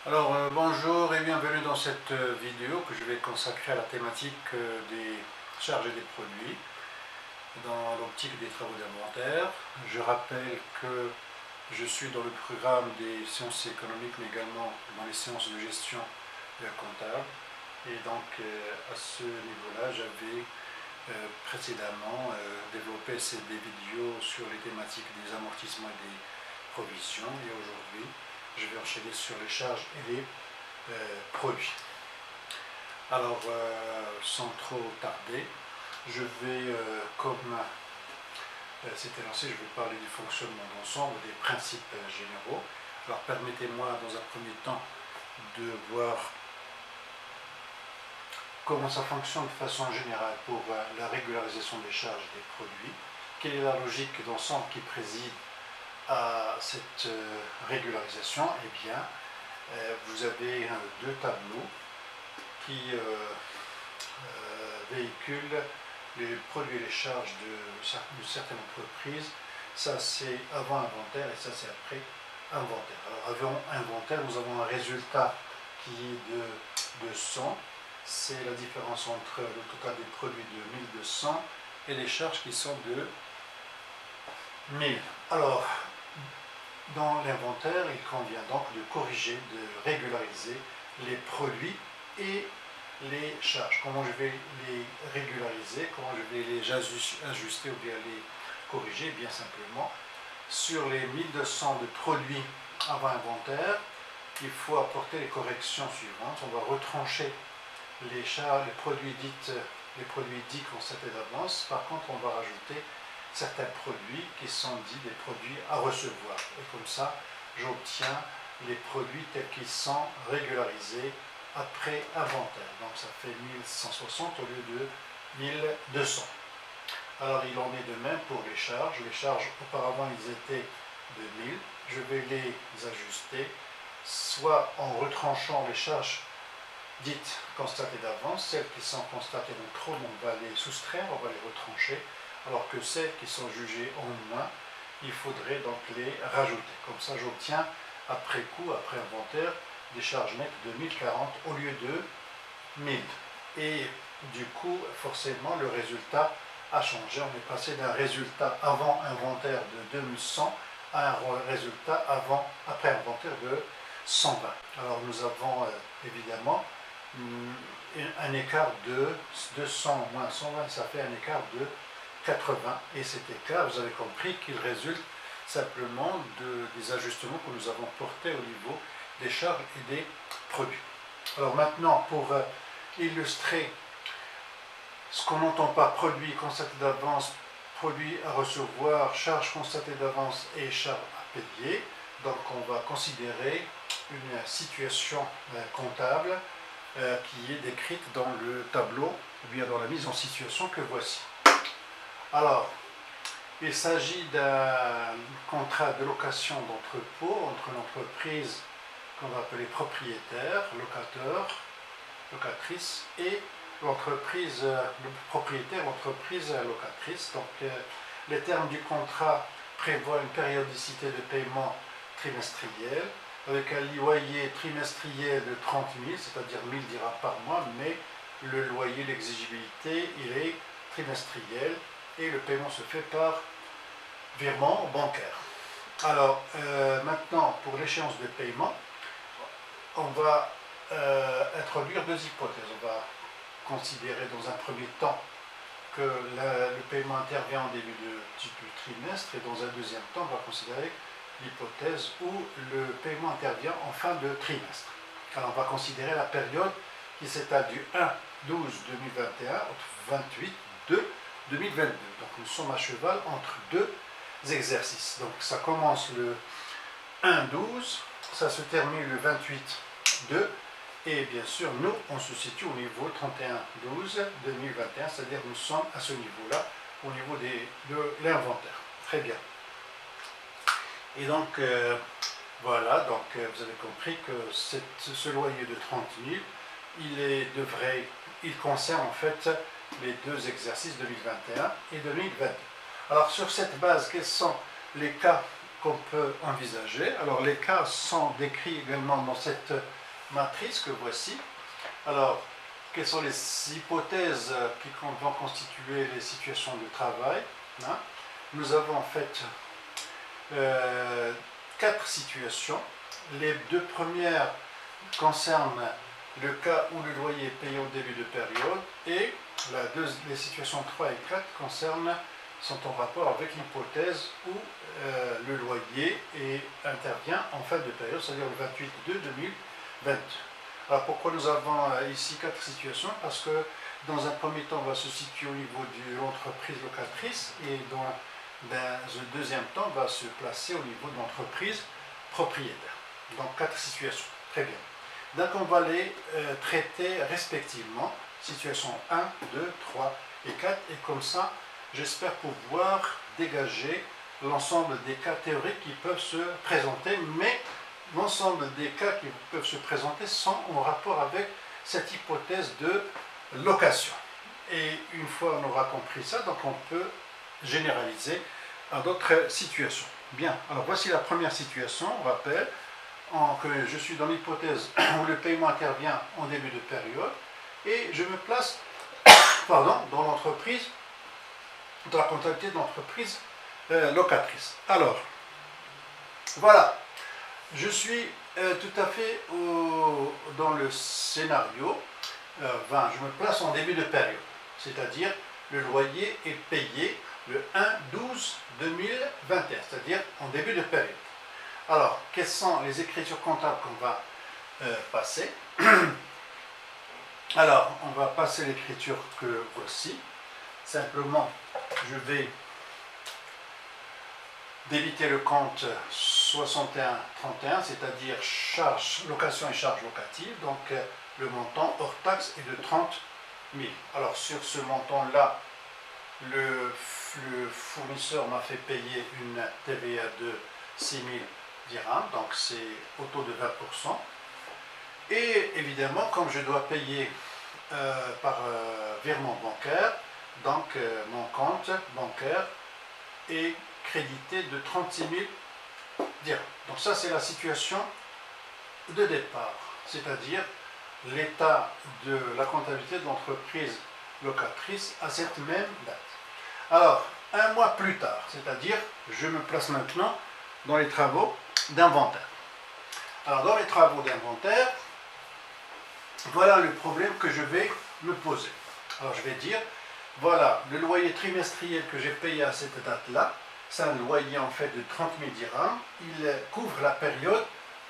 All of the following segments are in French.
Bonjour et bienvenue dans cette vidéo que je vais consacrer à la thématique des charges et des produits dans l'optique des travaux d'inventaire. Je rappelle que je suis dans le programme des sciences économiques mais également dans les sciences de gestion comptable et donc à ce niveau-là j'avais précédemment développé des vidéos sur les thématiques des amortissements et des provisions et aujourd'hui je vais enchaîner sur les charges et les produits. Sans trop tarder, je vais, comme c'était lancé, je vais parler du fonctionnement d'ensemble, des principes généraux. Alors permettez-moi dans un premier temps de voir comment ça fonctionne de façon générale pour la régularisation des charges et des produits. Quelle est la logique d'ensemble qui préside à cette régularisation? Eh bien, vous avez deux tableaux qui véhiculent les produits et les charges de certaines entreprises. Ça c'est avant inventaire et ça c'est après inventaire. Alors avant inventaire, nous avons un résultat qui est de 200. C'est la différence entre le total des produits de 1200 et les charges qui sont de 1000. Alors, dans l'inventaire, il convient donc de corriger, de régulariser les produits et les charges. Comment je vais les régulariser, comment je vais les ajuster ou bien les corriger? Bien simplement, sur les 1200 de produits avant inventaire, il faut apporter les corrections suivantes. On va retrancher les charges, les produits dits constatés d'avance. Par contre, on va rajouter certains produits qui sont dits des produits à recevoir. Et comme ça, j'obtiens les produits tels qu'ils sont régularisés après inventaire. Donc ça fait 1160 au lieu de 1200. Alors il en est de même pour les charges. Les charges, auparavant, ils étaient de 1000. Je vais les ajuster, soit en retranchant les charges dites constatées d'avance, celles qui sont constatées en trop, on va les soustraire, on va les retrancher, alors que celles qui sont jugées en moins, il faudrait donc les rajouter. Comme ça, j'obtiens après coup, après inventaire, des charges nettes de 1040 au lieu de 1000. Et du coup, forcément, le résultat a changé. On est passé d'un résultat avant inventaire de 2100 à un résultat après inventaire de 120. Alors nous avons évidemment un écart de 200 moins 120, ça fait un écart de 80. Et cet écart, vous avez compris qu'il résulte simplement des ajustements que nous avons portés au niveau des charges et des produits. Alors maintenant, pour illustrer ce qu'on n'entend pas, produit constaté d'avance, produit à recevoir, charges constatées d'avance et charges à payer, donc on va considérer une situation comptable qui est décrite dans le tableau, ou bien dans la mise en situation que voici. Alors, il s'agit d'un contrat de location d'entrepôt entre l'entreprise qu'on va appeler propriétaire, locateur, locatrice, et l'entreprise, le propriétaire, l'entreprise locatrice. Donc, les termes du contrat prévoient une périodicité de paiement trimestrielle, avec un loyer trimestriel de 30 000, c'est-à-dire 1000 dirhams par mois, mais le loyer, l'exigibilité, il est trimestriel et le paiement se fait par virement bancaire. Alors, maintenant, pour l'échéance de paiement, on va introduire deux hypothèses. On va considérer dans un premier temps que le paiement intervient en début du trimestre et dans un deuxième temps, on va considérer l'hypothèse où le paiement intervient en fin de trimestre. Alors on va considérer la période qui s'étale du 1-12-2021 au 28-2-2022. Donc nous sommes à cheval entre deux exercices. Donc ça commence le 1-12, ça se termine le 28-2 et bien sûr nous on se situe au niveau 31-12-2021, c'est-à-dire nous sommes à ce niveau-là, au niveau de l'inventaire. Très bien. Et donc, voilà, donc vous avez compris que ce loyer de 30 000, il concerne en fait les deux exercices 2021 et 2022. Alors, sur cette base, quels sont les cas qu'on peut envisager. Alors les cas sont décrits également dans cette matrice que voici. Alors, quelles sont les hypothèses qui vont constituer les situations de travail, hein? Nous avons en fait 4 situations. Les 2 premières concernent le cas où le loyer est payé au début de période, et les situations 3 et 4 sont en rapport avec l'hypothèse où le loyer intervient en fin de période, c'est-à-dire le 28/2/2022. Alors pourquoi nous avons ici 4 situations? Parce que dans un premier temps, on va se situer au niveau de l'entreprise locatrice, et dans un deuxième temps, on va se placer au niveau de l'entreprise propriétaire. Donc 4 situations. Très bien. Donc on va les traiter respectivement, situation 1, 2, 3 et 4, et comme ça, j'espère pouvoir dégager l'ensemble des cas théoriques qui peuvent se présenter, mais l'ensemble des cas qui peuvent se présenter sont en rapport avec cette hypothèse de location. Et une fois on aura compris ça, donc on peut généraliser à d'autres situations. Bien, alors voici la première situation, on rappelle que je suis dans l'hypothèse où le paiement intervient en début de période, et je me place dans l'entreprise, dans la comptabilité de l'entreprise locatrice. Alors, voilà, je suis tout à fait dans le scénario 20, je me place en début de période, c'est-à-dire le loyer est payé le 1/12/2021, c'est-à-dire en début de période. Alors, quelles sont les écritures comptables qu'on va passer? Alors, on va passer l'écriture que voici. Simplement, je vais débiter le compte 61/31, c'est-à-dire location et charges locatives. Donc, le montant hors taxe est de 30 000. Alors, sur ce montant-là, le fournisseur m'a fait payer une TVA de 6 000 dirhams, donc c'est au taux de 20%. Et évidemment, comme je dois payer par virement bancaire, donc mon compte bancaire est crédité de 36 000 dirhams. Donc ça, c'est la situation de départ, c'est-à-dire l'état de la comptabilité de l'entreprise locatrice à cette même date. Alors, un mois plus tard, c'est-à-dire, je me place maintenant dans les travaux d'inventaire. Alors, dans les travaux d'inventaire, voilà le problème que je vais me poser. Alors, je vais dire, voilà, le loyer trimestriel que j'ai payé à cette date-là, c'est un loyer en fait de 30 000 dirhams. Il couvre la période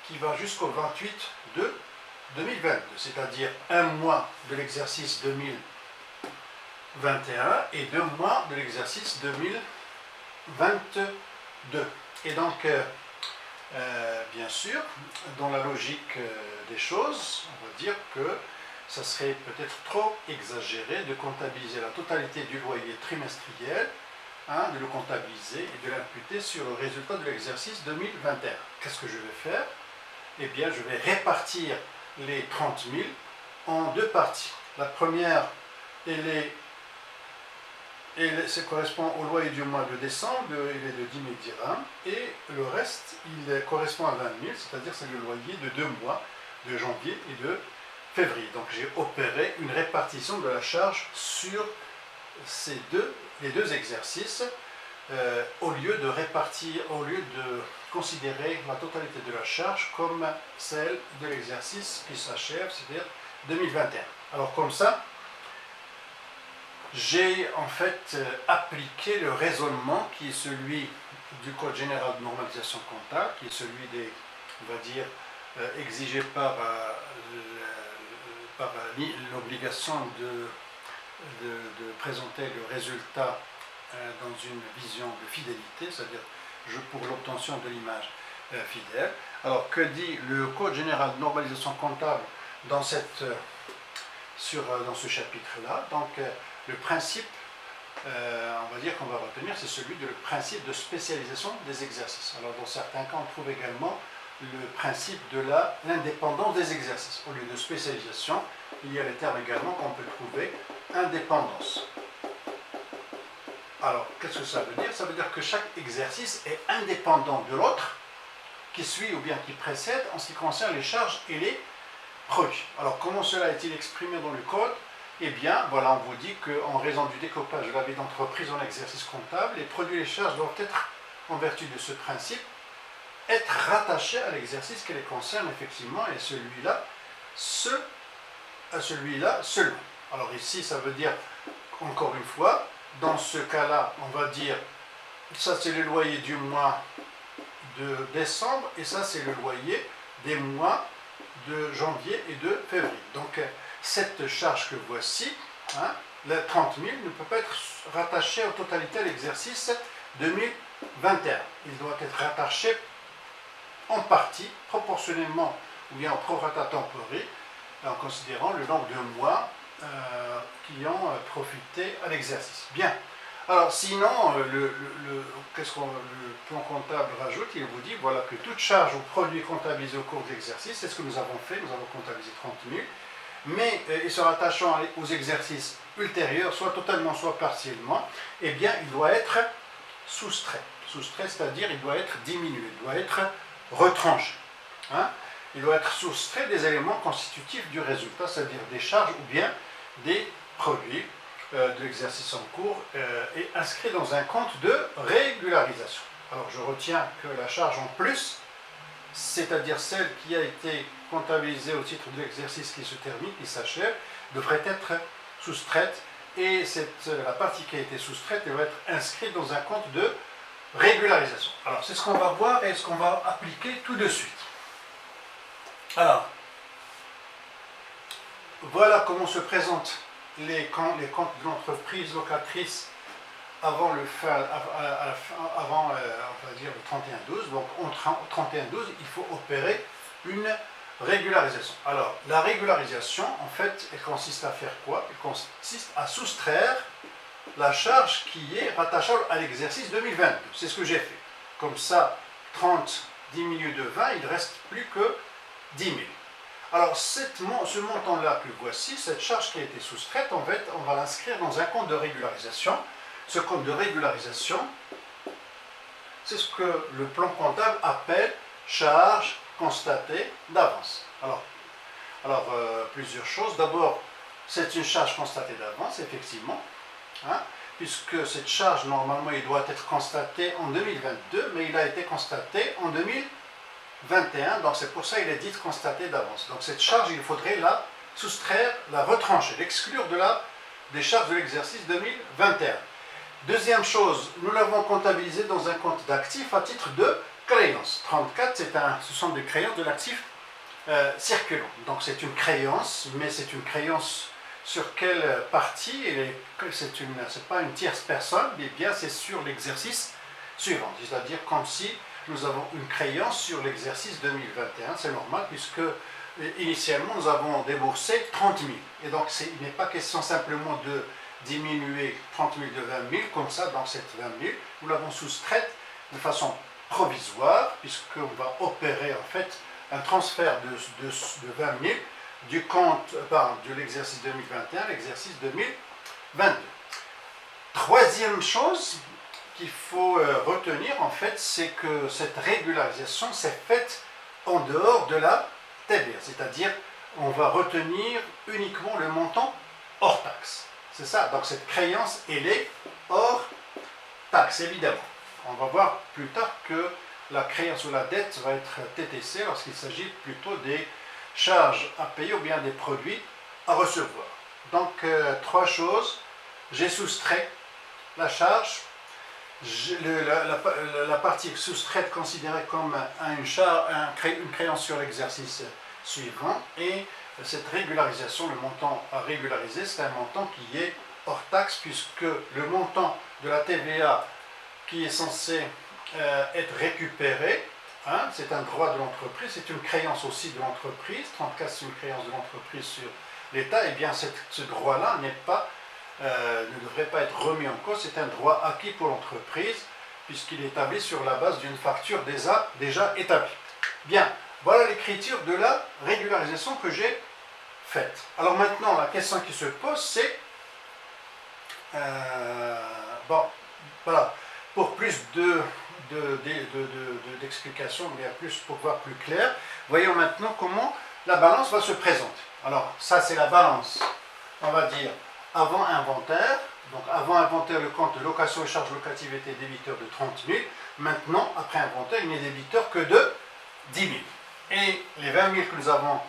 qui va jusqu'au 28/2/2022, c'est-à-dire un mois de l'exercice 2021 et 2 mois de l'exercice 2022. Et donc, bien sûr, dans la logique des choses, on va dire que ça serait peut-être trop exagéré de comptabiliser la totalité du loyer trimestriel, de le comptabiliser et de l'imputer sur le résultat de l'exercice 2021. Qu'est-ce que je vais faire? Eh bien, je vais répartir les 30 000 en 2 parties. La première, ça correspond au loyer du mois de décembre, il est de 10 000 dirhams, et le reste, il correspond à 20 000, c'est-à-dire c'est le loyer de 2 mois, de janvier et de février. Donc j'ai opéré une répartition de la charge sur les deux exercices, au lieu de considérer la totalité de la charge comme celle de l'exercice qui s'achève, c'est-à-dire 2021. Alors comme ça, j'ai en fait appliqué le raisonnement qui est celui du Code général de normalisation comptable, qui est celui des, on va dire, exigé par l'obligation de présenter le résultat dans une vision de fidélité, c'est-à-dire pour l'obtention de l'image fidèle. Alors que dit le Code général de normalisation comptable dans ce chapitre-là? Donc le principe, on va dire qu'on va retenir, c'est celui de le principe de spécialisation des exercices. Alors dans certains cas, on trouve également le principe de l'indépendance des exercices. Au lieu de spécialisation, il y a les termes également qu'on peut trouver indépendance. Alors, qu'est-ce que ça veut dire? Ça veut dire que chaque exercice est indépendant de l'autre, qui suit ou bien qui précède en ce qui concerne les charges et les produits. Alors, comment cela est-il exprimé dans le code? Eh bien, voilà, on vous dit qu'en raison du découpage de la vie d'entreprise en exercice comptable, les produits et les charges doivent être, en vertu de ce principe, être rattachés à l'exercice qui les concerne effectivement, et à celui-là seulement. Alors ici, ça veut dire, encore une fois, dans ce cas-là, on va dire, ça c'est le loyer du mois de décembre, et ça c'est le loyer des mois de janvier et de février. Donc, cette charge que voici, les 30 000, ne peut pas être rattachée en totalité à l'exercice 2021. Il doit être rattaché en partie, proportionnellement ou bien en prorata tempori, en considérant le nombre de mois qui ont profité à l'exercice. Bien. Alors sinon, qu'est-ce que le plan comptable rajoute? Il vous dit voilà, que toute charge ou produit comptabilisé au cours de l'exercice, c'est ce que nous avons fait, nous avons comptabilisé 30 000, mais et se rattachant aux exercices ultérieurs, soit totalement, soit partiellement, eh bien, il doit être soustrait. Soustrait, c'est-à-dire il doit être diminué, il doit être retranché. Il doit être soustrait des éléments constitutifs du résultat, c'est-à-dire des charges ou bien des produits de l'exercice en cours et inscrit dans un compte de régularisation. Alors je retiens que la charge en plus, c'est-à-dire celle qui a été comptabilisée au titre de l'exercice qui se termine, qui s'achève, devrait être soustraite et la partie qui a été soustraite devrait être inscrite dans un compte de régularisation. Alors c'est ce qu'on va voir et ce qu'on va appliquer tout de suite. Alors, voilà comment se présentent les comptes de l'entreprise locatrice avant on va dire le 31-12. Donc, au 31-12, il faut opérer une régularisation. Alors, la régularisation, en fait, elle consiste à faire quoi? Elle consiste à soustraire la charge qui est rattachable à l'exercice 2022. C'est ce que j'ai fait. Comme ça, 30 diminué de 20, il ne reste plus que 10 000. Alors, ce montant-là que voici, cette charge qui a été soustraite, en fait, on va l'inscrire dans un compte de régularisation. Ce compte de régularisation, c'est ce que le plan comptable appelle charge constatée d'avance. Alors plusieurs choses. D'abord, c'est une charge constatée d'avance, effectivement, puisque cette charge, normalement, il doit être constatée en 2022, mais il a été constaté en 2021, donc c'est pour ça qu'il est dit constaté d'avance. Donc cette charge, il faudrait la soustraire, la retrancher, l'exclure des charges de l'exercice 2021. Deuxième chose, nous l'avons comptabilisé dans un compte d'actifs à titre de créance. 34, ce sont des créances de l'actif circulant. Donc c'est une créance, mais c'est une créance sur quelle partie? C'est pas une tierce personne, mais bien c'est sur l'exercice suivant. C'est-à-dire comme si nous avons une créance sur l'exercice 2021. C'est normal puisque initialement nous avons déboursé 30 000. Et donc il n'est pas question simplement de diminuer 30 000 de 20 000, comme ça, dans cette 20 000, nous l'avons soustraite de façon provisoire, puisqu'on va opérer en fait un transfert de 20 000 du compte, de l'exercice 2021 à l'exercice 2022. Troisième chose qu'il faut retenir, en fait, c'est que cette régularisation s'est faite en dehors de la TVA, c'est-à-dire on va retenir uniquement le montant hors taxe. C'est ça, donc cette créance, elle est hors taxe, évidemment. On va voir plus tard que la créance ou la dette va être TTC lorsqu'il s'agit plutôt des charges à payer ou bien des produits à recevoir. Donc, trois choses. J'ai soustrait la charge, la partie soustraite considérée comme une créance sur l'exercice suivant, et cette régularisation, le montant à régulariser, c'est un montant qui est hors taxe, puisque le montant de la TVA qui est censé être récupéré, c'est un droit de l'entreprise, c'est une créance aussi de l'entreprise. 34, c'est une créance de l'entreprise sur l'État. Et bien ce droit-là ne devrait pas être remis en cause, c'est un droit acquis pour l'entreprise, puisqu'il est établi sur la base d'une facture déjà établie. Bien, voilà l'écriture de la régularisation que j'ai faite. Alors maintenant, la question qui se pose, c'est, Voilà, pour plus d'explications, mais plus pour voir plus clair, voyons maintenant comment la balance va se présenter. Alors, ça c'est la balance, on va dire, avant inventaire. Donc, avant inventaire, le compte de location et charges locatives était débiteur de 30 000. Maintenant, après inventaire, il n'est débiteur que de 10 000. Et les 20 000 que nous avons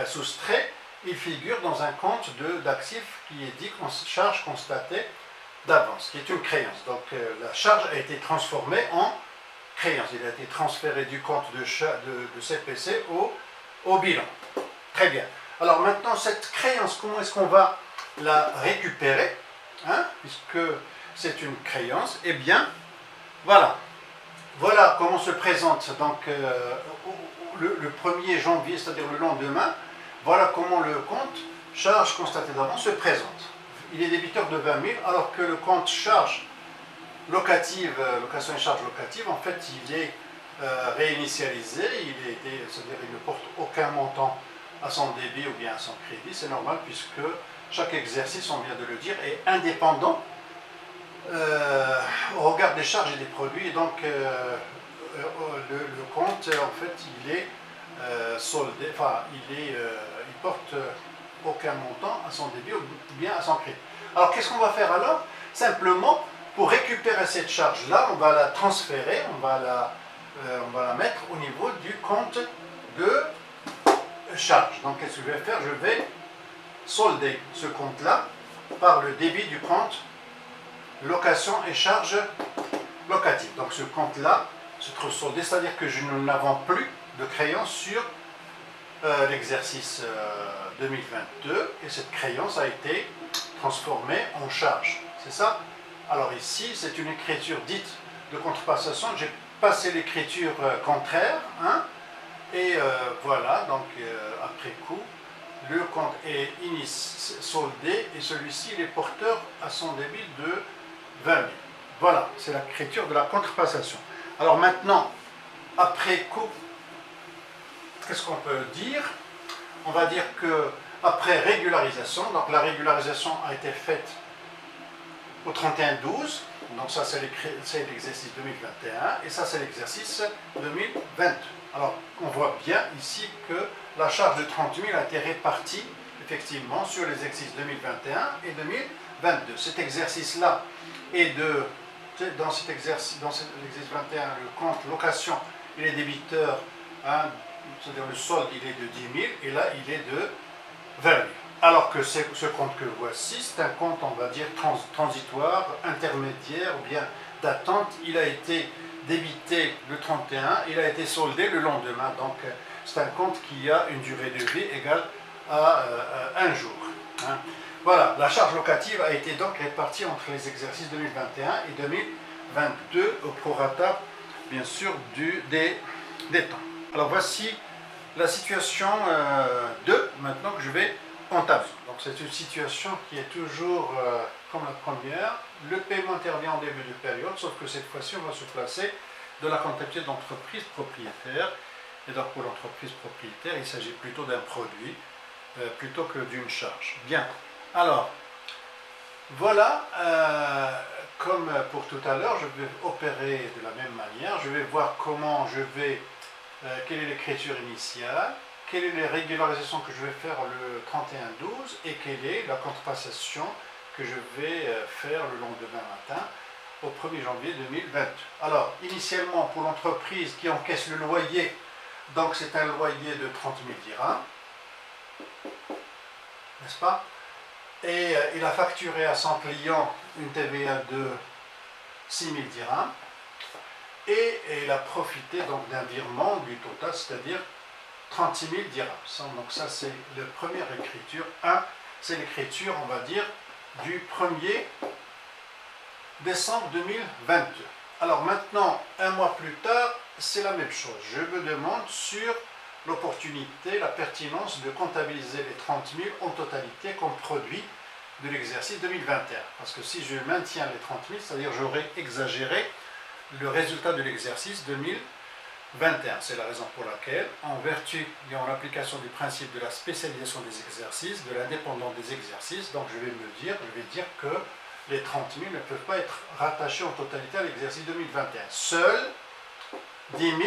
soustraits, ils figurent dans un compte d'actifs qui est dit charge constatée d'avance, qui est une créance. Donc, la charge a été transformée en créance. Il a été transféré du compte de CPC au bilan. Très bien. Alors maintenant, cette créance, comment est-ce qu'on va la récupérer, puisque c'est une créance? Eh bien, voilà. Voilà comment se présente donc, le 1er janvier, c'est-à-dire le lendemain. Voilà comment le compte charge constatée d'avance se présente. Il est débiteur de 20 000, alors que le compte charge locative, location et charges locatives, en fait, il est réinitialisé, c'est-à-dire il ne porte aucun montant à son débit ou bien à son crédit. C'est normal puisque chaque exercice, on vient de le dire, est indépendant au regard des charges et des produits. Et donc, le compte, en fait, il est soldé, enfin, il porte aucun montant à son débit ou bien à son crédit. Alors, qu'est-ce qu'on va faire alors? Simplement, pour récupérer cette charge-là, on va la transférer, on va la mettre au niveau du compte de charge. Donc, qu'est-ce que je vais faire? Je vais solder ce compte-là par le débit du compte location et charges locatives. Donc, ce compte-là se trouve soldé, c'est-à-dire que nous n'avons plus de créance sur l'exercice 2022 et cette créance a été transformée en charge. C'est ça? Alors ici, c'est une écriture dite de contrepassation. J'ai passé l'écriture contraire, et voilà, donc après coup, le compte est soldé et celui-ci il est porteur à son débit de 20 000. Voilà, c'est l'écriture de la contrepassation. Alors maintenant, après coup, qu'est-ce qu'on peut dire? On va dire que après régularisation, donc la régularisation a été faite au 31/12, donc ça c'est l'exercice 2021 et ça c'est l'exercice 2022. Alors on voit bien ici que la charge de 30 000 a été répartie effectivement sur les exercices 2021 et 2022. Cet exercice-là est dans cet exercice 21, le compte location, il est débiteur, c'est-à-dire le solde, il est de 10 000 et là il est de 20 000. Alors que ce compte que voici, c'est un compte, on va dire, transitoire, intermédiaire ou bien d'attente. Il a été débité le 31, il a été soldé le lendemain. Donc c'est un compte qui a une durée de vie égale à 1 jour. Voilà, la charge locative a été donc répartie entre les exercices 2021 et 2022 au prorata, bien sûr, des temps. Alors voici la situation 2, maintenant que je vais entamer. Donc c'est une situation qui est toujours comme la première. Le paiement intervient en début de période, sauf que cette fois-ci, on va se placer de la comptabilité d'entreprise propriétaire. Et donc pour l'entreprise propriétaire, il s'agit plutôt d'un produit plutôt que d'une charge. Bien, alors, voilà, comme pour tout à l'heure, je vais opérer de la même manière. Je vais voir comment quelle est l'écriture initiale, quelle est les régularisations que je vais faire le 31/12 et quelle est la contrepassation que je vais faire le lendemain matin au 1er janvier 2020. Alors, initialement, pour l'entreprise qui encaisse le loyer, donc c'est un loyer de 30 000 dirhams, n'est-ce pas? Et il a facturé à son client une TVA de 6 000 dirhams et il a profité donc d'un virement du total, c'est-à-dire 36 000 dirhams. Donc ça c'est la première écriture. C'est l'écriture, on va dire, du 1er décembre 2022. Alors maintenant, un mois plus tard, c'est la même chose. Je me demande sur l'opportunité, la pertinence de comptabiliser les 30 000 en totalité comme produit de l'exercice 2021. Parce que si je maintiens les 30 000, c'est-à-dire j'aurais exagéré le résultat de l'exercice 2021. C'est la raison pour laquelle, en vertu et en application du principe de la spécialisation des exercices, de l'indépendance des exercices, donc je vais dire que les 30 000 ne peuvent pas être rattachés en totalité à l'exercice 2021. Seuls 10 000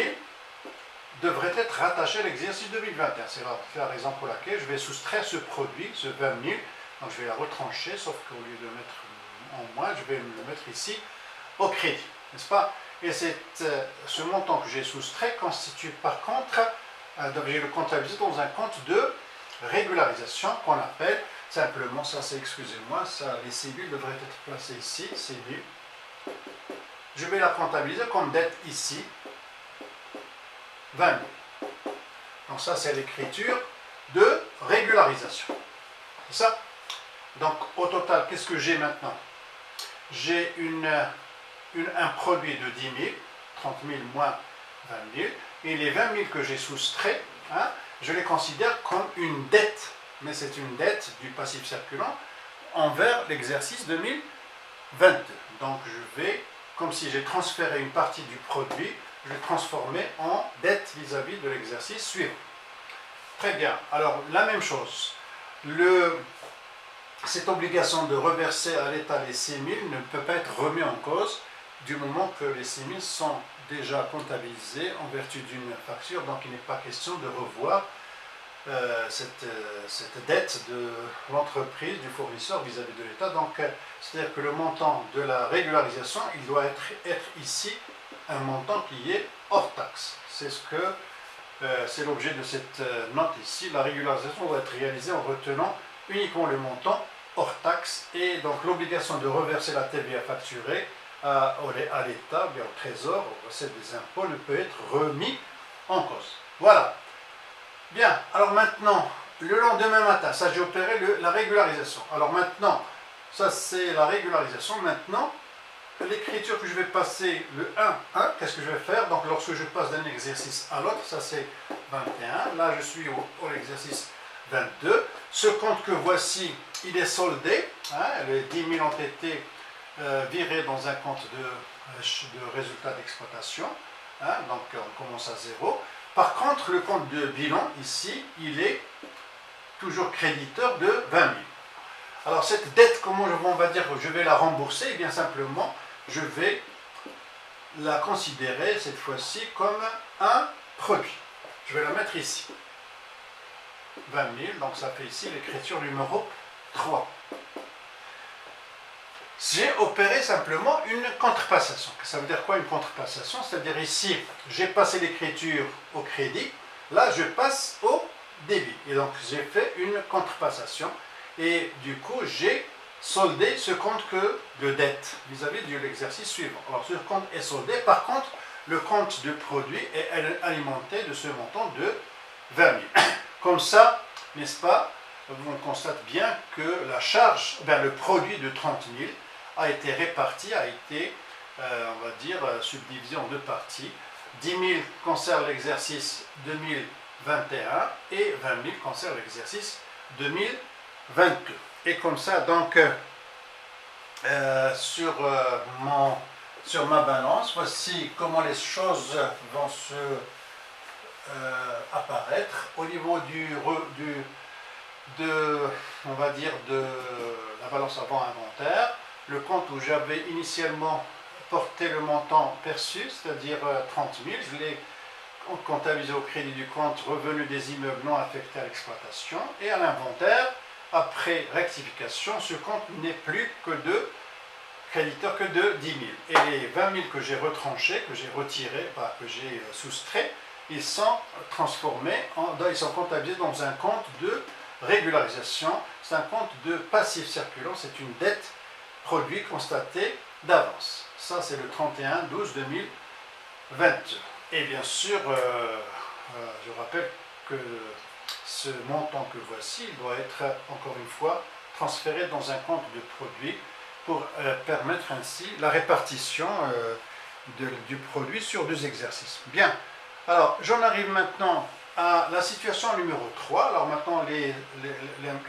devraient être rattachés à l'exercice 2021. C'est la raison pour laquelle je vais soustraire ce produit, ce 20 000. Donc je vais la retrancher, sauf qu'au lieu de le mettre en moins, je vais le mettre ici au crédit, n'est-ce pas? Et ce montant que j'ai soustrait constitue par contre, donc je le comptabilise dans un compte de régularisation qu'on appelle simplement, ça c'est, excusez-moi, ça, les cellules devraient être placées ici, cellules. Je vais la comptabiliser comme dette ici, 20 000. Donc ça c'est l'écriture de régularisation. C'est ça? Donc au total, qu'est-ce que j'ai maintenant? J'ai un produit de 10 000, 30 000 moins 20 000, et les 20 000 que j'ai soustraits, hein, je les considère comme une dette, mais c'est une dette du passif circulant envers l'exercice 2022. Donc je vais, comme si j'ai transféré une partie du produit, je vais transformer en dette vis-à-vis de l'exercice suivant. Très bien, alors la même chose, cette obligation de reverser à l'État les 6 000 ne peut pas être remise en cause du moment que les 6 000 sont déjà comptabilisés en vertu d'une facture, donc il n'est pas question de revoir cette dette de l'entreprise, du fournisseur vis-à-vis de l'État. Donc, c'est-à-dire que le montant de la régularisation, il doit être ici un montant qui est hors taxe. C'est l'objet de cette note ici. La régularisation doit être réalisée en retenant uniquement le montant hors taxe, et donc l'obligation de reverser la TVA facturée à l'État, bien au Trésor, aux recettes des impôts, ne peut être remis en cause. Voilà. Bien, alors maintenant, le lendemain matin, ça j'ai opéré la régularisation. Alors maintenant, ça c'est la régularisation. Maintenant, l'écriture que je vais passer, le 1, qu'est-ce que je vais faire? Donc lorsque je passe d'un exercice à l'autre, ça c'est 21. Là je suis au exercice 22. Ce compte que voici, il est soldé. Les 10 000 ont été virés dans un compte de résultat d'exploitation. Donc on commence à 0. Par contre, le compte de bilan, ici, il est toujours créditeur de 20 000. Alors cette dette, comment on va dire, je vais la rembourser? Eh bien simplement, je vais la considérer cette fois-ci comme un produit. Je vais la mettre ici. 20 000, donc ça fait ici l'écriture numéro 3. J'ai opéré simplement une contrepassation. Ça veut dire quoi une contrepassation? C'est-à-dire ici, j'ai passé l'écriture au crédit, là je passe au débit. Et donc j'ai fait une contrepassation et du coup j'ai soldé ce compte de dette vis-à-vis de l'exercice suivant. Alors ce compte est soldé, par contre le compte de produit est alimenté de ce montant de 20 000. Comme ça, n'est-ce pas, on constate bien que la charge, le produit de 30 000 a été réparti, a été, on va dire, subdivisé en deux parties. 10 000 concerne l'exercice 2021 et 20 000 concerne l'exercice 2022. Et comme ça, donc, sur ma balance, voici comment les choses vont apparaître au niveau on va dire, de la balance avant inventaire. Le compte où j'avais initialement porté le montant perçu, c'est-à-dire 30 000, je l'ai comptabilisé au crédit du compte revenu des immeubles non affectés à l'exploitation, et à l'inventaire, après rectification, ce compte n'est plus que de créditeur que de 10 000. Et les 20 000 que j'ai retranchés, que j'ai retirés, que j'ai soustraits, ils sont transformés, ils sont comptabilisés dans un compte de régularisation. C'est un compte de passif circulant, c'est une dette produit constaté d'avance. Ça c'est le 31/12/2022. Et bien sûr, je rappelle que ce montant que voici doit être encore une fois transféré dans un compte de produit pour permettre ainsi la répartition du produit sur 2 exercices. Bien, alors j'en arrive maintenant à la situation numéro 3. Alors maintenant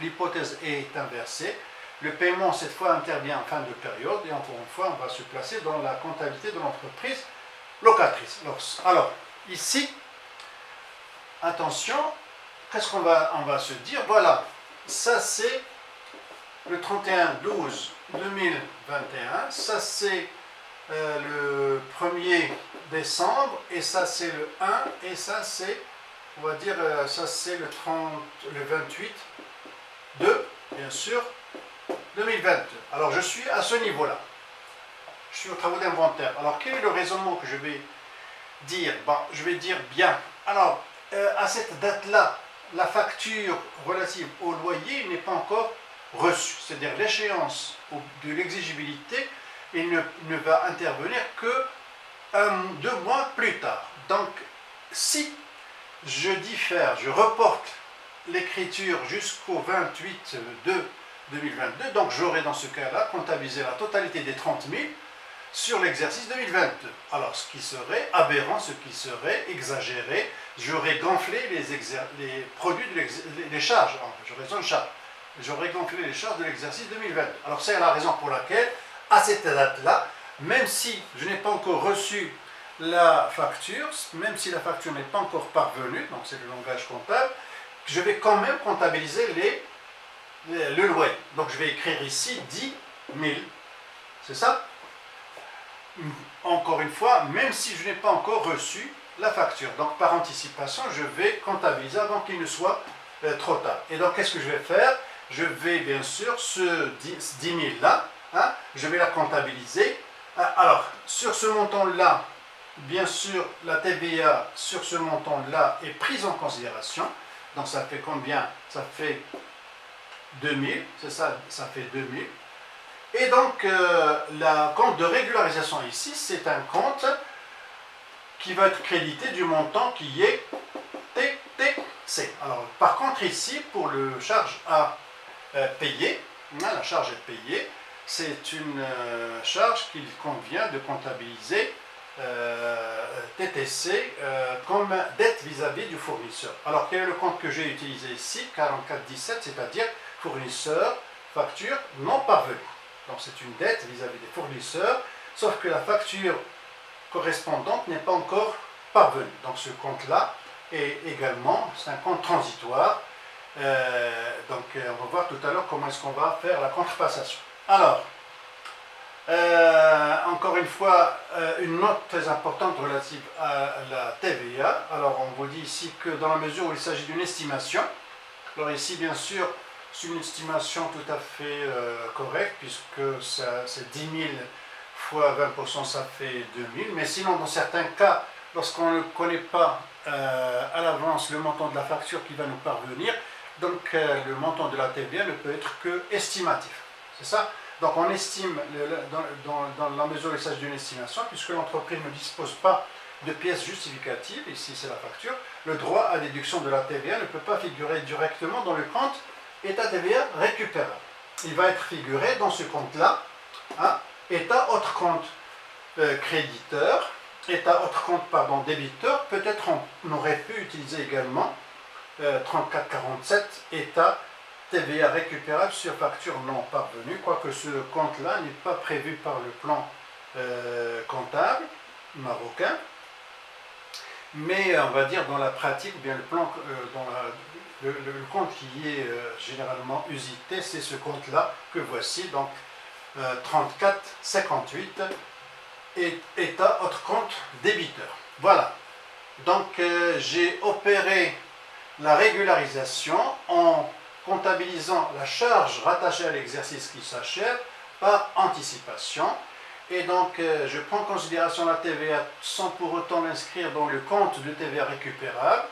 l'hypothèse est inversée. Le paiement cette fois intervient en fin de période et encore une fois on va se placer dans la comptabilité de l'entreprise locatrice. Alors ici, attention, qu'est-ce qu'on va se dire? Voilà, ça c'est le 31/12/2021, ça c'est le 1er décembre, et ça c'est le 1, et ça c'est, on va dire, ça c'est le 28 de, bien sûr, 2022. Alors je suis à ce niveau-là. Je suis aux travaux d'inventaire. Alors quel est le raisonnement que je vais dire? Bon, je vais dire bien. Alors, à cette date-là, la facture relative au loyer n'est pas encore reçue. C'est-à-dire l'échéance de l'exigibilité, il ne va intervenir que 2 mois plus tard. Donc, si je diffère, je reporte l'écriture jusqu'au 28/2/2022, donc j'aurai dans ce cas-là comptabilisé la totalité des 30 000 sur l'exercice 2022. Alors, ce qui serait aberrant, ce qui serait exagéré, j'aurais gonflé les produits, les charges, j'aurais gonflé les charges de l'exercice 2022. Alors, c'est la raison pour laquelle, à cette date-là, même si je n'ai pas encore reçu la facture, même si la facture n'est pas encore parvenue, donc c'est le langage comptable, je vais quand même comptabiliser le loyer. Donc, je vais écrire ici 10 000, c'est ça? Encore une fois, même si je n'ai pas encore reçu la facture. Donc par anticipation, je vais comptabiliser avant qu'il ne soit trop tard. Et donc qu'est-ce que je vais faire? Je vais bien sûr ce 10 000 là, hein, je vais la comptabiliser. Alors sur ce montant-là, bien sûr la TVA sur ce montant-là est prise en considération. Donc ça fait combien? Ça fait 2000, c'est ça, ça fait 2000. Et donc, le compte de régularisation ici, c'est un compte qui va être crédité du montant qui est TTC. Alors, par contre, ici, pour le charge à payer, la charge à payer, c'est une charge qu'il convient de comptabiliser TTC comme dette vis-à-vis du fournisseur. Alors, quel est le compte que j'ai utilisé ici? 4417, c'est-à-dire fournisseur, facture non parvenue. Donc c'est une dette vis-à-vis des fournisseurs, sauf que la facture correspondante n'est pas encore parvenue. Donc ce compte-là est également, c'est un compte transitoire. On va voir tout à l'heure comment est-ce qu'on va faire la contrepassation. Alors, encore une fois, une note très importante relative à la TVA. Alors on vous dit ici que dans la mesure où il s'agit d'une estimation, alors ici bien sûr, c'est une estimation tout à fait correcte, puisque c'est 10 000 fois 20%, ça fait 2 000. Mais sinon, dans certains cas, lorsqu'on ne connaît pas à l'avance le montant de la facture qui va nous parvenir, donc le montant de la TVA ne peut être que estimatif. C'est ça? Donc on estime, dans la mesure où il s'agit d'une estimation, puisque l'entreprise ne dispose pas de pièces justificatives, ici c'est la facture, le droit à déduction de la TVA ne peut pas figurer directement dans le compte état TVA récupérable. Il va être figuré dans ce compte-là, hein, état autre compte créditeur, état autre compte pardon, débiteur. Peut-être on aurait pu utiliser également 3447, état TVA récupérable sur facture non parvenue, quoique ce compte-là n'est pas prévu par le plan comptable marocain. Mais on va dire dans la pratique, bien le plan, le compte qui est généralement usité, c'est ce compte-là que voici, donc 3458, état autre compte débiteur. Voilà. Donc j'ai opéré la régularisation en comptabilisant la charge rattachée à l'exercice qui s'achève par anticipation. Et donc, je prends en considération la TVA sans pour autant l'inscrire dans le compte de TVA récupérable.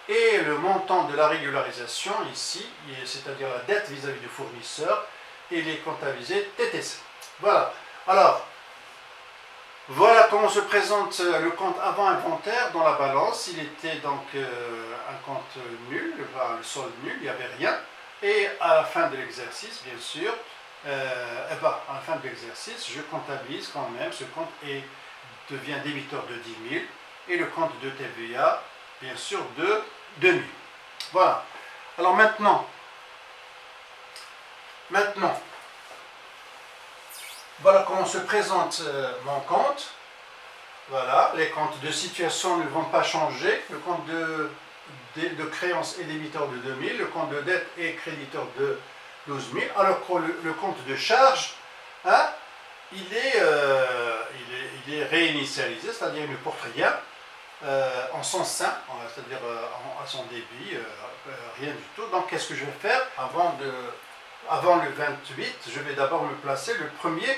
Et le montant de la régularisation ici, c'est-à-dire la dette vis-à-vis du fournisseur, il est comptabilisé TTC. Voilà. Alors, voilà comment se présente le compte avant inventaire dans la balance. Il était donc un compte nul, le solde nul, il n'y avait rien. Et à la fin de l'exercice, bien sûr, à la fin de l'exercice, je comptabilise quand même, ce compte devient débiteur de 10 000 et le compte de TVA, bien sûr, de 2 000. Voilà. Alors maintenant, voilà comment se présente mon compte. Voilà, les comptes de situation ne vont pas changer. Le compte de créance est débiteur de 2 000, le compte de dette est créditeur de 12 000, alors que le compte de charge, hein, il est réinitialisé, c'est-à-dire il ne porte rien en son sein, c'est-à-dire à son débit, rien du tout. Donc qu'est-ce que je vais faire avant le 28? Je vais d'abord me placer le 1er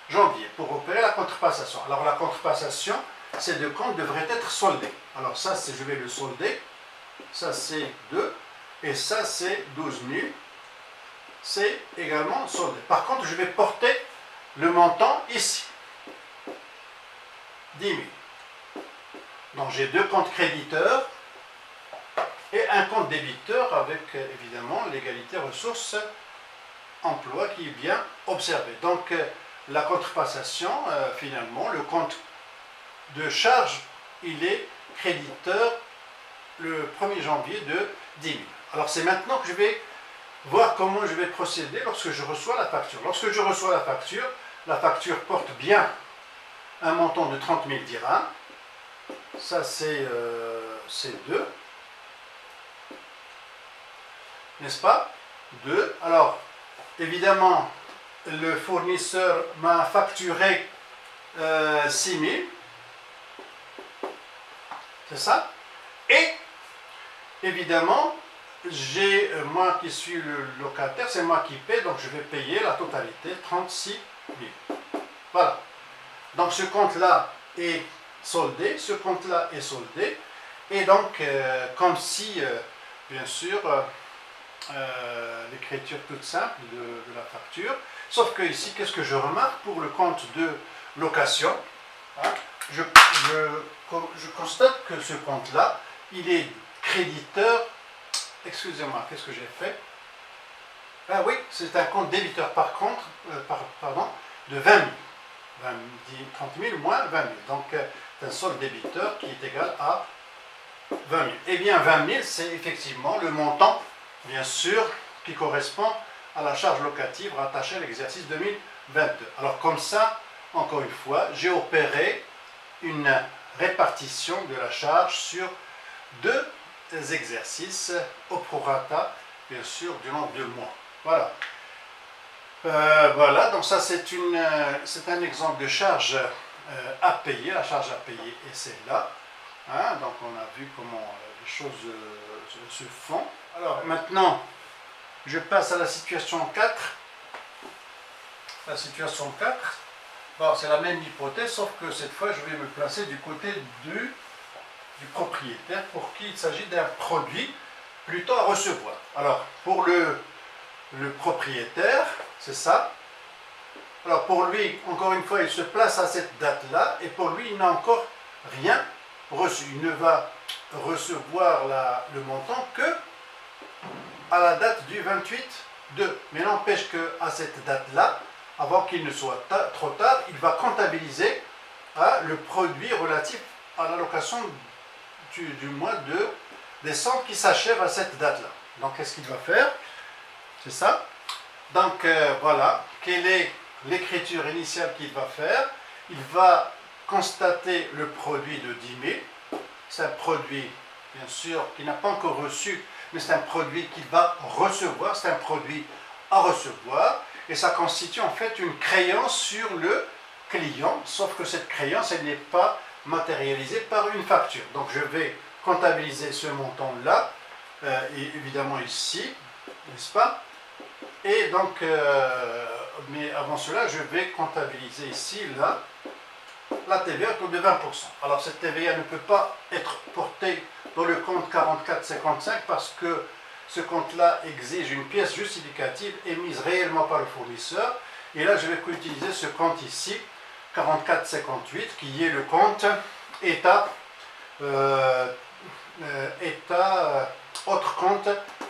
janvier pour opérer la contrepassation. Alors la contrepassation, ces deux comptes devraient être soldés. Alors ça, je vais le solder. Ça c'est 2 et ça c'est 12 000. C'est également soldé. Par contre, je vais porter le montant ici. 10 000. Donc j'ai deux comptes créditeurs et un compte débiteur avec évidemment l'égalité ressources emploi qui est bien observé. Donc la contrepassation, finalement, le compte de charge, il est créditeur le 1er janvier de 10 000. Alors c'est maintenant que je vais voir comment je vais procéder lorsque je reçois la facture. Lorsque je reçois la facture porte bien un montant de 30 000 dirhams. Ça c'est 2. N'est-ce pas? 2. Alors, évidemment, le fournisseur m'a facturé 6 000. C'est ça? Et, évidemment, j'ai, moi qui suis le locataire, c'est moi qui paie, donc je vais payer la totalité, 36 000. Voilà. Donc ce compte-là est soldé, ce compte-là est soldé. Et donc, comme si, bien sûr, l'écriture toute simple de la facture, sauf que ici, qu'est-ce que je remarque pour le compte de location, hein, je constate que ce compte-là, il est créditeur. Excusez-moi, qu'est-ce que j'ai fait? Ah oui, c'est un compte débiteur par contre, pardon, de 20 000. 30 000 moins 20 000. Donc, c'est un solde débiteur qui est égal à 20 000. Eh bien, 20 000, c'est effectivement le montant, bien sûr, qui correspond à la charge locative rattachée à l'exercice 2022. Alors, comme ça, encore une fois, j'ai opéré une répartition de la charge sur 2 exercices au prorata, bien sûr, du nombre de mois. Voilà. Voilà, donc ça c'est un exemple de charge à payer. La charge à payer est celle-là. Hein, donc on a vu comment les choses se font. Alors maintenant, je passe à la situation 4. La situation 4, bon, c'est la même hypothèse, sauf que cette fois je vais me placer du côté du propriétaire pour qui il s'agit d'un produit plutôt à recevoir. Alors pour le propriétaire, c'est ça. Alors pour lui, encore une fois, il se place à cette date-là et pour lui, il n'a encore rien reçu. Il ne va recevoir le montant que à la date du 28/2. Mais n'empêche qu'à cette date-là, avant qu'il ne soit trop tard, il va comptabiliser le produit relatif à l'allocation du mois de décembre qui s'achève à cette date-là. Donc qu'est-ce qu'il va faire? C'est ça. Donc voilà, quelle est l'écriture initiale qu'il va faire? Il va constater le produit de 10 000. C'est un produit, bien sûr, qu'il n'a pas encore reçu, mais c'est un produit qu'il va recevoir, c'est un produit à recevoir, et ça constitue en fait une créance sur le client, sauf que cette créance, elle n'est pas matérialisée par une facture. Donc je vais comptabiliser ce montant-là, et évidemment ici, n'est-ce pas? Et donc, mais avant cela, je vais comptabiliser ici, là, la TVA autour de 20%. Alors cette TVA ne peut pas être portée dans le compte 4455 parce que ce compte-là exige une pièce justificative émise réellement par le fournisseur. Et là, je vais utiliser ce compte ici, 4458, qui est le compte État, autre compte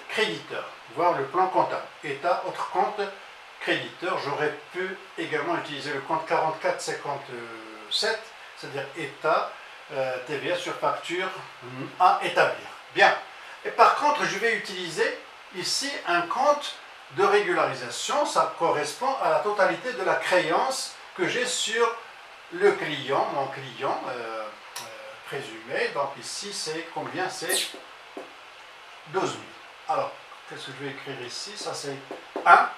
créditeur, voir le plan comptable. État, autre compte créditeur. J'aurais pu également utiliser le compte 4457, c'est-à-dire État, TVA sur facture à établir. Bien. Et par contre, je vais utiliser ici un compte de régularisation. Ça correspond à la totalité de la créance que j'ai sur le client, mon client présumé. Donc ici, c'est combien? C'est 12 000. Alors, qu'est-ce que je vais écrire ici? Ça c'est 1,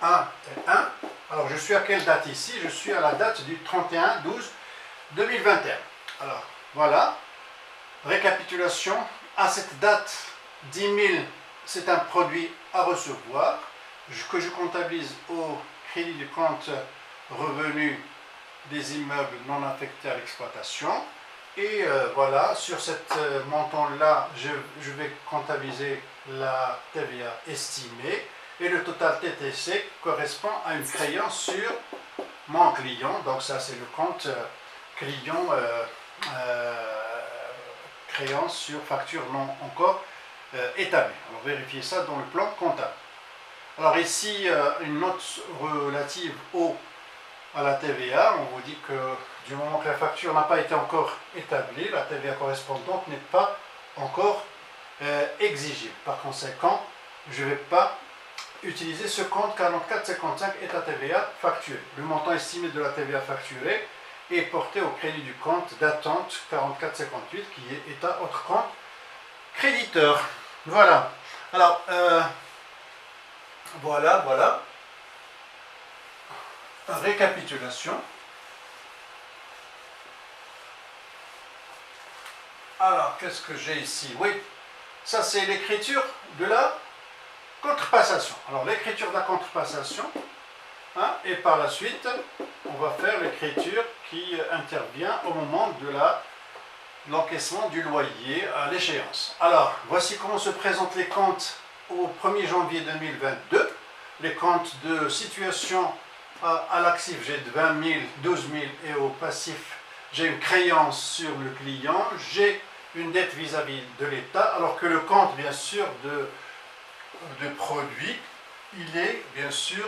1 et 1. Alors je suis à quelle date ici? Je suis à la date du 31/12/2021. Alors voilà, récapitulation. À cette date, 10 000, c'est un produit à recevoir que je comptabilise au crédit du compte revenu des immeubles non affectés à l'exploitation. Et voilà, sur cet montant-là, je vais comptabiliser la TVA estimée et le total TTC correspond à une créance sur mon client. Donc ça, c'est le compte client créance sur facture non encore établie. Alors vérifiez ça dans le plan comptable. Alors ici, une note relative à la TVA. On vous dit que du moment que la facture n'a pas été encore établie, la TVA correspondante n'est pas encore exigible. Par conséquent, je ne vais pas utiliser ce compte 4455 état TVA facturé. Le montant estimé de la TVA facturée est porté au crédit du compte d'attente 4458 qui est état autre compte créditeur. Voilà. Alors, voilà. Récapitulation. Alors, qu'est-ce que j'ai ici? Oui, ça c'est l'écriture de la contrepassation. Alors, l'écriture de la contrepassation, hein, et par la suite, on va faire l'écriture qui intervient au moment de l'encaissement du loyer à l'échéance. Alors, voici comment se présentent les comptes au 1er janvier 2022. Les comptes de situation à l'actif, j'ai de 20 000, 12 000 et au passif, j'ai une créance sur le client, j'ai une dette vis-à-vis de l'État, alors que le compte, bien sûr, de produit, il est, bien sûr,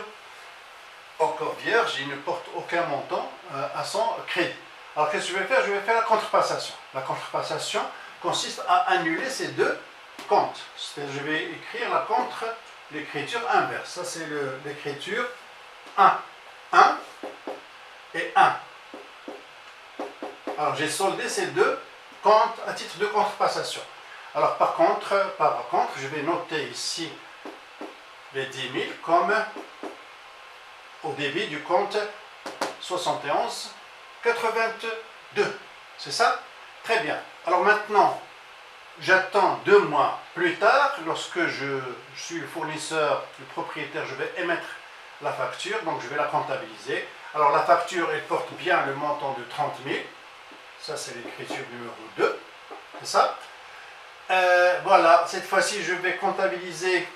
encore vierge, il ne porte aucun montant à son crédit. Alors, qu'est-ce que je vais faire? Je vais faire la contrepassation. La contrepassation consiste à annuler ces deux comptes. C'est-à-dire, je vais écrire l'écriture inverse. Ça, c'est l'écriture 1. 1 et 1. Alors j'ai soldé ces deux comptes à titre de contrepassation. Alors par contre, je vais noter ici les 10 000 comme au débit du compte 71/82. C'est ça? Très bien. Alors maintenant, j'attends 2 mois plus tard, lorsque je suis le fournisseur, le propriétaire, je vais émettre la facture, donc je vais la comptabiliser. Alors la facture, elle porte bien le montant de 30 000. Ça, c'est l'écriture numéro 2. C'est ça. Voilà, cette fois-ci, je vais comptabiliser,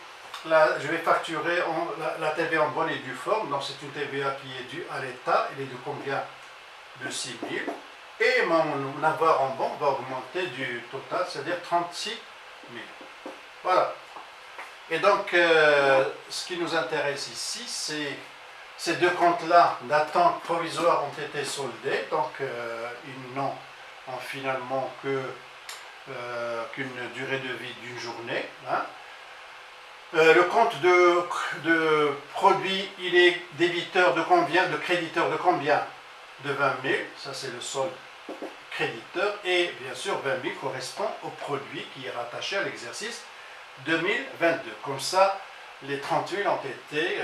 je vais facturer la TVA en bonne et due forme. Donc c'est une TVA qui est due à l'État. Elle est de combien? De 6 000. Et mon avoir en banque va augmenter du total, c'est-à-dire 36 000. Voilà. Et donc, ce qui nous intéresse ici, c'est ces deux comptes-là d'attente provisoire ont été soldés, donc ils n'ont finalement qu'une durée de vie d'une journée. Hein. Le compte de produit, il est débiteur de combien? De créditeur de combien? De 20 000, ça c'est le solde créditeur, et bien sûr 20 000 correspond au produit qui est rattaché à l'exercice 2022. Comme ça, les 30 000 ont été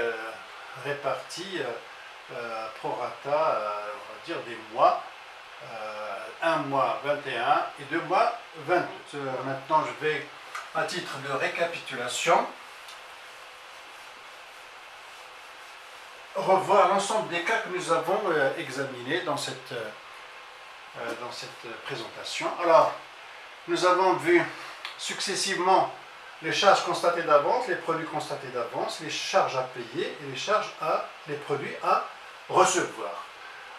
répartis prorata, on va dire des mois, 1 mois 21 et 2 mois 22. Maintenant, je vais, à titre de récapitulation, revoir l'ensemble des cas que nous avons examinés dans cette présentation. Alors, nous avons vu successivement les charges constatées d'avance, les produits constatés d'avance, les charges à payer et les produits à recevoir.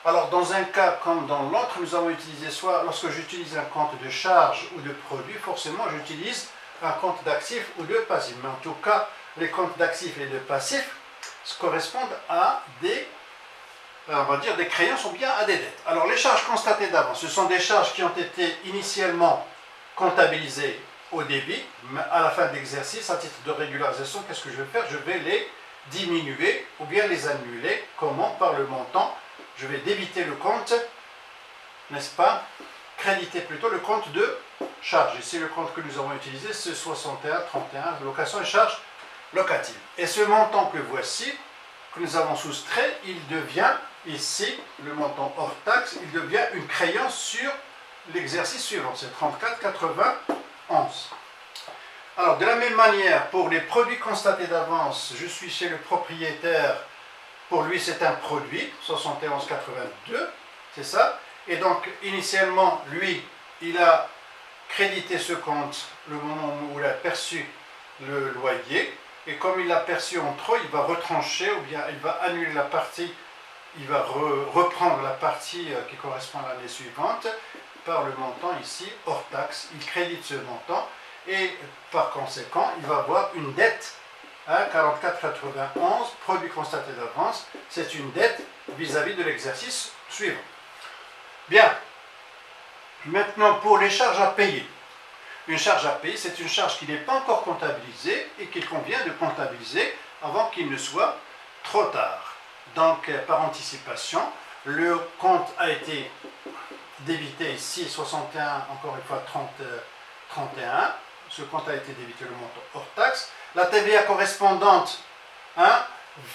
Alors, dans un cas comme dans l'autre, nous avons utilisé soit, lorsque j'utilise un compte de charge ou de produit, forcément j'utilise un compte d'actifs ou de passifs. Mais en tout cas, les comptes d'actifs et de passifs correspondent à on va dire des créances ou bien à des dettes. Alors, les charges constatées d'avance, ce sont des charges qui ont été initialement comptabilisées au débit, mais à la fin de l'exercice, à titre de régularisation, qu'est-ce que je vais faire? Je vais les diminuer ou bien les annuler. Comment? Par le montant. Je vais débiter le compte, n'est-ce pas, créditer plutôt le compte de charge. Ici, le compte que nous avons utilisé, c'est 6131, location et charges locatives. Et ce montant que voici, que nous avons soustrait, il devient, ici, le montant hors taxe, il devient une créance sur l'exercice suivant, c'est 34,91. Alors, de la même manière, pour les produits constatés d'avance, je suis chez le propriétaire, pour lui c'est un produit, 71,82, c'est ça. Et donc, initialement, lui, il a crédité ce compte le moment où il a perçu le loyer. Et comme il l'a perçu en trop, il va retrancher, ou bien il va annuler la partie, il va reprendre la partie qui correspond à l'année suivante par le montant ici, hors taxe. Il crédite ce montant et par conséquent, il va avoir une dette à 44,91, produit constaté d'avance. C'est une dette vis-à-vis de l'exercice suivant. Bien. Maintenant, pour les charges à payer. Une charge à payer, c'est une charge qui n'est pas encore comptabilisée et qu'il convient de comptabiliser avant qu'il ne soit trop tard. Donc, par anticipation, le compte a été débité ici, 61, encore une fois, 31. Ce compte a été débité le montant hors taxe. La TVA correspondante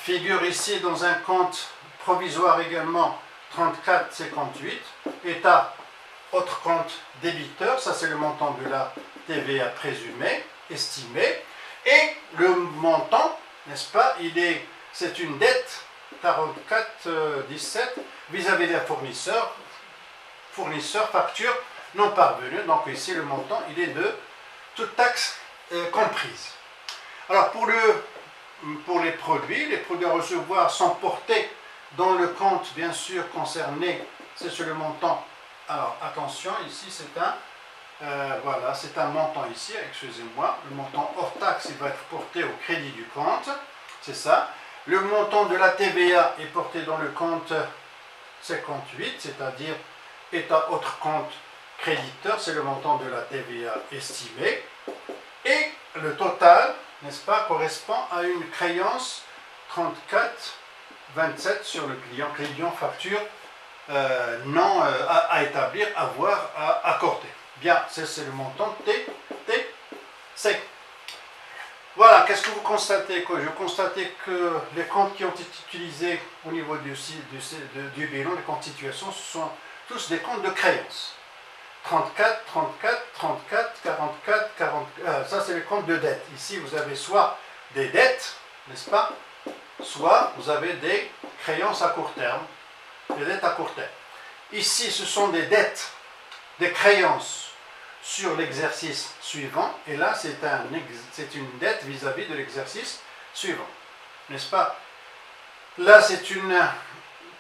figure ici dans un compte provisoire également, 34,58. État, autre compte débiteur, ça c'est le montant de la TVA présumée, estimée. Et le montant, n'est-ce pas, c'est une dette 44,17 vis-à-vis des fournisseurs, facture non parvenue. Donc ici le montant, il est de toute taxe comprise. Alors pour les produits à recevoir sont portés dans le compte bien sûr concerné, c'est sur le montant. Alors attention, ici c'est voilà, c'est un montant ici, excusez-moi, le montant hors taxe il va être porté au crédit du compte, c'est ça. Le montant de la TVA est porté dans le compte 58, c'est-à-dire état autre compte créditeur, c'est le montant de la TVA estimé. Et le total, n'est-ce pas, correspond à une créance 34,27 sur le client facture non à établir, à voir, à accorder. Bien, c'est le montant TTC. Voilà, qu'est-ce que vous constatez? Je constatais que les comptes qui ont été utilisés au niveau du bilan de constitution, ce sont tous des comptes de créance. 34, 34, 34, 44, 40. Ça, c'est les comptes de dette. Ici, vous avez soit des dettes, n'est-ce pas? Soit vous avez des créances à court terme, des dettes à court terme. Ici, ce sont des dettes, des créances sur l'exercice suivant. Et là, c'est une dette vis-à-vis de l'exercice suivant. N'est-ce pas? Là,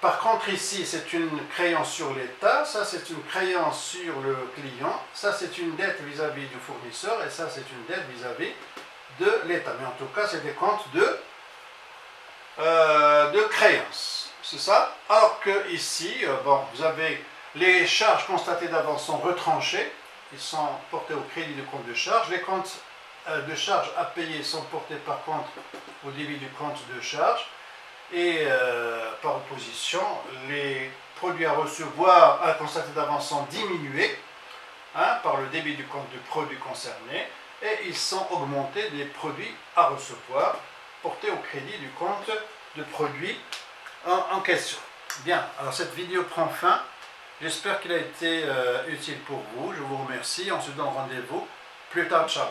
par contre, ici, c'est une créance sur l'État, ça, c'est une créance sur le client, ça, c'est une dette vis-à-vis du fournisseur, et ça, c'est une dette vis-à-vis de l'État. Mais en tout cas, c'est des comptes de créance. C'est ça? Alors que ici, vous avez les charges constatées d'avance sont retranchées, ils sont portés au crédit du compte de charge. Les comptes de charges à payer sont portés par contre au débit du compte de charge. Et par opposition, les produits à recevoir à constater d'avance sont diminués par le débit du compte de produits concernés et ils sont augmentés des produits à recevoir portés au crédit du compte de produits en question. Bien, alors cette vidéo prend fin. J'espère qu'il a été utile pour vous. Je vous remercie. On se donne rendez-vous plus tard. Ciao.